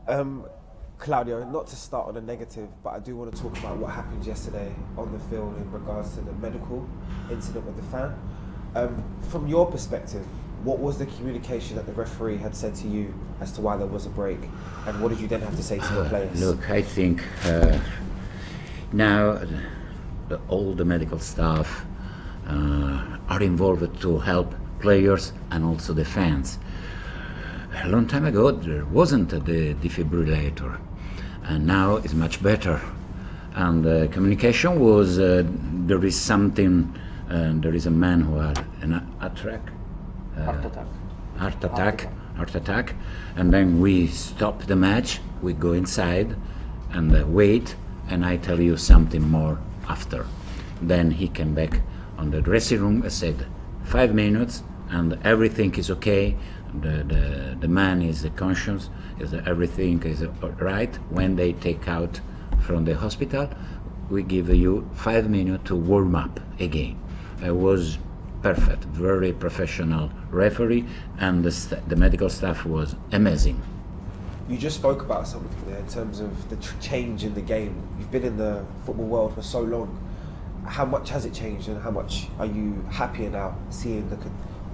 Um, Claudio, not to start on a negative, but I do want to talk about what happened yesterday on the field in regards to the medical incident with the fan. From your perspective, what was the communication that the referee had said to you as to why there was a break, and what did you then have to say to your players? Look, I think now all the medical staff are involved to help players and also the fans. A long time ago there wasn't the defibrillator, and now it's much better. And communication was there is something. There is a man who had an heart attack, and then we stop the match. We go inside and wait, and I tell you something more after. Then he came back on the dressing room and said 5 minutes and everything is okay. The man is conscious, everything is right. When they take out from the hospital, we give you 5 minutes to warm up again. It was perfect, very professional referee, and the medical staff was amazing. You just spoke about something there in terms of the change in the game. You've been in the football world for so long. How much has it changed, and how much are you happier now seeing the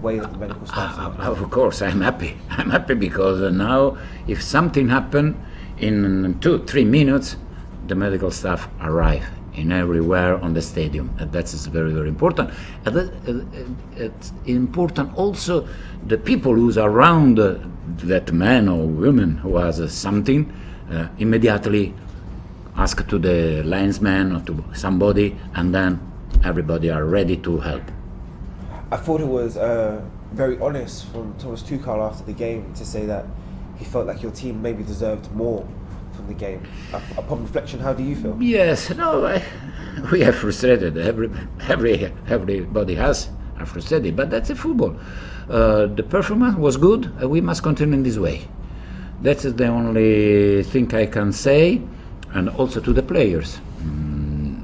way that the medical staff Of course, I'm happy. I'm happy because now if something happens in 2-3 minutes, the medical staff arrive in everywhere on the stadium, and that is very, very important. And it's important also the people who's around that man or woman who has something, immediately ask to the linesman or to somebody, and then everybody are ready to help. I thought it was very honest from Thomas Tuchel after the game to say that he felt like your team maybe deserved more from the game. Upon reflection, how do you feel? Yes, no, we are frustrated. Everybody are frustrated, but that's a football. The performance was good. We must continue in this way. That is the only thing I can say, and also to the players.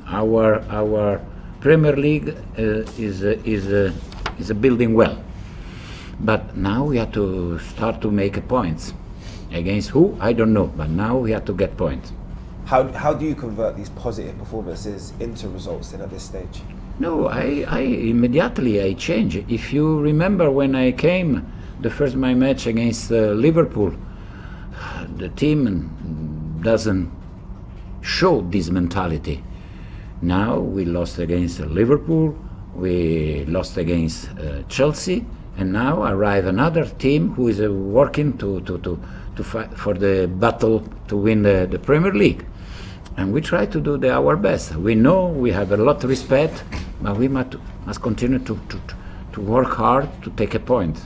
Our Premier League is building well, but now we have to start to make points. Against who? I don't know, but now we have to get points. How do you convert these positive performances into results then at this stage? No, I immediately change. If you remember when I came, the first my match against Liverpool, the team doesn't show this mentality. Now we lost against Liverpool, we lost against Chelsea, and now arrive another team who is working to fight for the battle to win the Premier League. And we try to do our best. We know we have a lot of respect, but we must continue to work hard to take a point.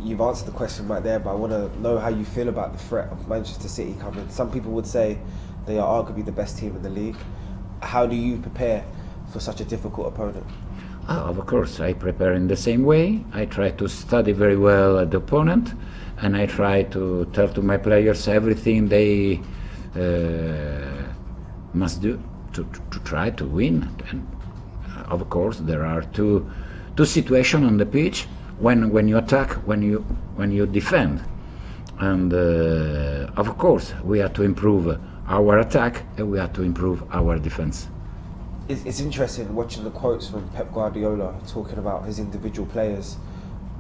You've answered the question right there, but I want to know how you feel about the threat of Manchester City coming. Some people would say they are arguably the best team in the league. How do you prepare for such a difficult opponent? Of course, I prepare in the same way. I try to study very well the opponent, and I try to tell to my players everything they must do to try to win. And of course, there are two situations on the pitch: when you attack, when you defend. And of course, we have to improve our attack, and we have to improve our defense. It's interesting watching the quotes from Pep Guardiola talking about his individual players.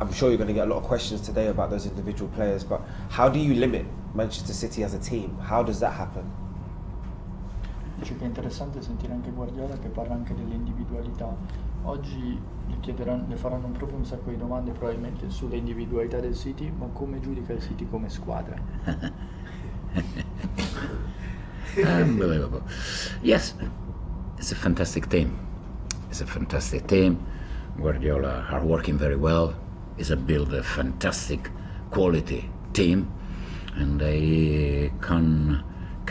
I'm sure you're going to get a lot of questions today about those individual players, but how do you limit Manchester City as a team? How does that happen? Dice che è interessante sentire anche Guardiola che parla anche delle individualità. Oggi le faranno proprio un sacco di domande probabilmente sulle individualità del City, ma come giudica il City come squadra? Unbelievable. Yes, it's a fantastic team. It's a fantastic team. Guardiola are working very well. He's built a fantastic quality team, and they can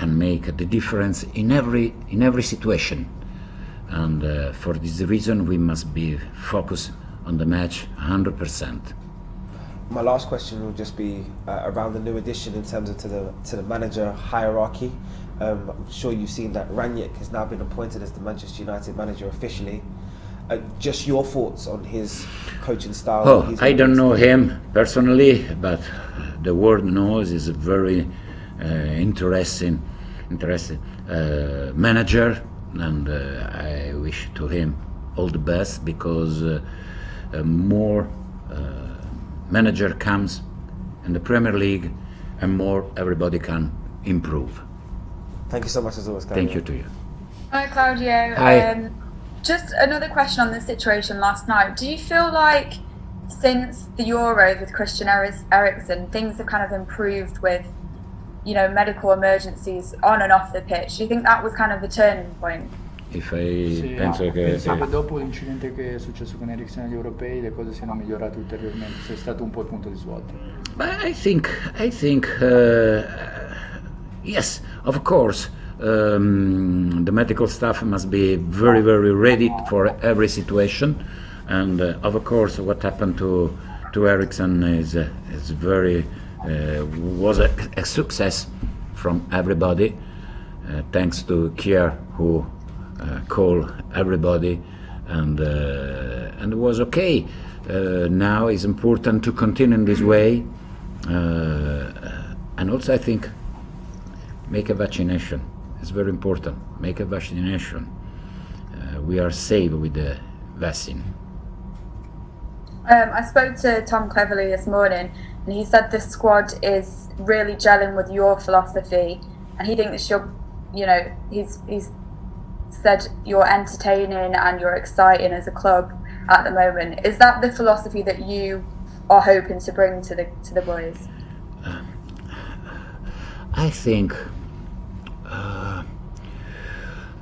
make the difference in every situation. And for this reason, we must be focused on the match 100%. My last question will just be around the new addition in terms of to the manager hierarchy. I'm sure you've seen that Ranieri has now been appointed as the Manchester United manager officially. Just your thoughts on his coaching style? I don't know him personally, but the world knows he's a very interesting manager, and I wish to him all the best, because more manager comes in the Premier League and more everybody can improve. Thank you so much as always, Claudio. Thank you to you. Hi, Claudio. Hi. Just another question on the situation last night. Do you feel like since the Euros with Christian Eriksen, things have kind of improved with, you know, medical emergencies on and off the pitch? Do you think that was kind of a turning point? Sì, penso che dopo l'incidente che è successo con Eriksen agli europei le cose siano migliorate ulteriormente, sia stato un po' il punto di svolta. I think yes, of course. The medical staff must be very, very ready for every situation, and of course, what happened to Eriksen is very was a success from everybody, thanks to Kier, who called everybody, and it was okay. Now it's important to continue in this way, and also I think make a vaccination. It's very important. Make a vaccination. We are safe with the vaccine. I spoke to Tom Cleverley this morning, and he said the squad is really gelling with your philosophy, and he thinks you're, you know, he's said you're entertaining and you're exciting as a club at the moment. Is that the philosophy that you are hoping to bring to the boys? I think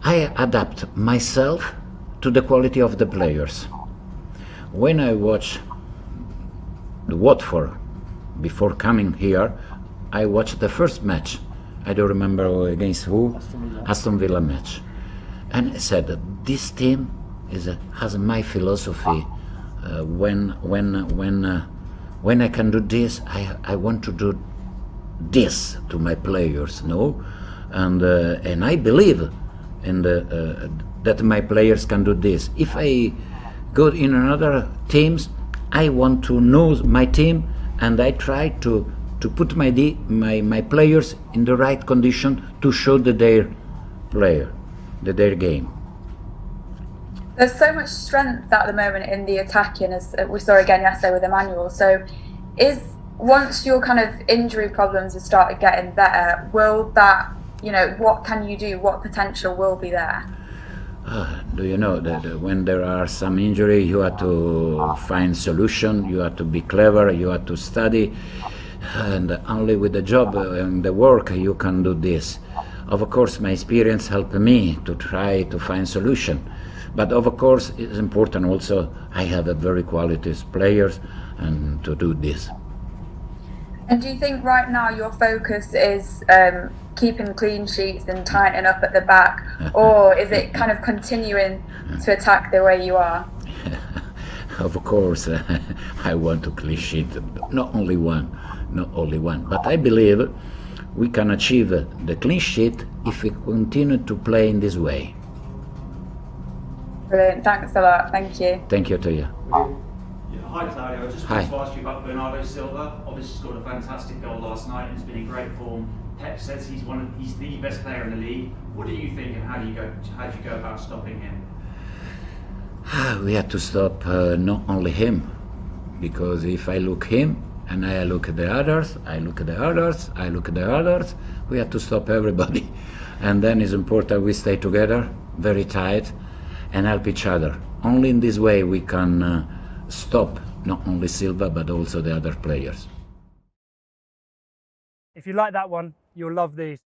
I adapt myself to the quality of the players. When I watch the Watford before coming here, I watched the first match. I don't remember against who. Aston Villa match, and I said that this team has my philosophy. When I can do this, I want to do this to my players, no, and I believe in that my players can do this. If I go in another teams, I want to know my team, and I try to put my players in the right condition to show their game. There's so much strength at the moment in the attacking, as we saw again yesterday with Emmanuel. So, once your kind of injury problems have started getting better, will that, you know, what can you do? What potential will be there? Do you know that when there are some injury, you have to find solution, you have to be clever, you have to study, and only with the job and the work you can do this. Of course, my experience helped me to try to find solution, but of course it's important also I have a very quality players and to do this. And do you think right now your focus is keeping clean sheets and tightening up at the back, or is it kind of continuing to attack the way you are? Of course, I want to clean sheet, not only one, but I believe we can achieve the clean sheet if we continue to play in this way. Brilliant, thanks a lot, thank you. Thank you to you. Hi Claudio, I just wanted to ask you about Bernardo Silva. Obviously scored a fantastic goal last night and has been in great form. Pep says he's the best player in the league. What do you think, and how do you go about stopping him? We have to stop not only him, because if I look him and I look at the others, we have to stop everybody. And then it's important we stay together, very tight, and help each other. Only in this way we can stop not only Silva but also the other players. If you like that one, you'll love these.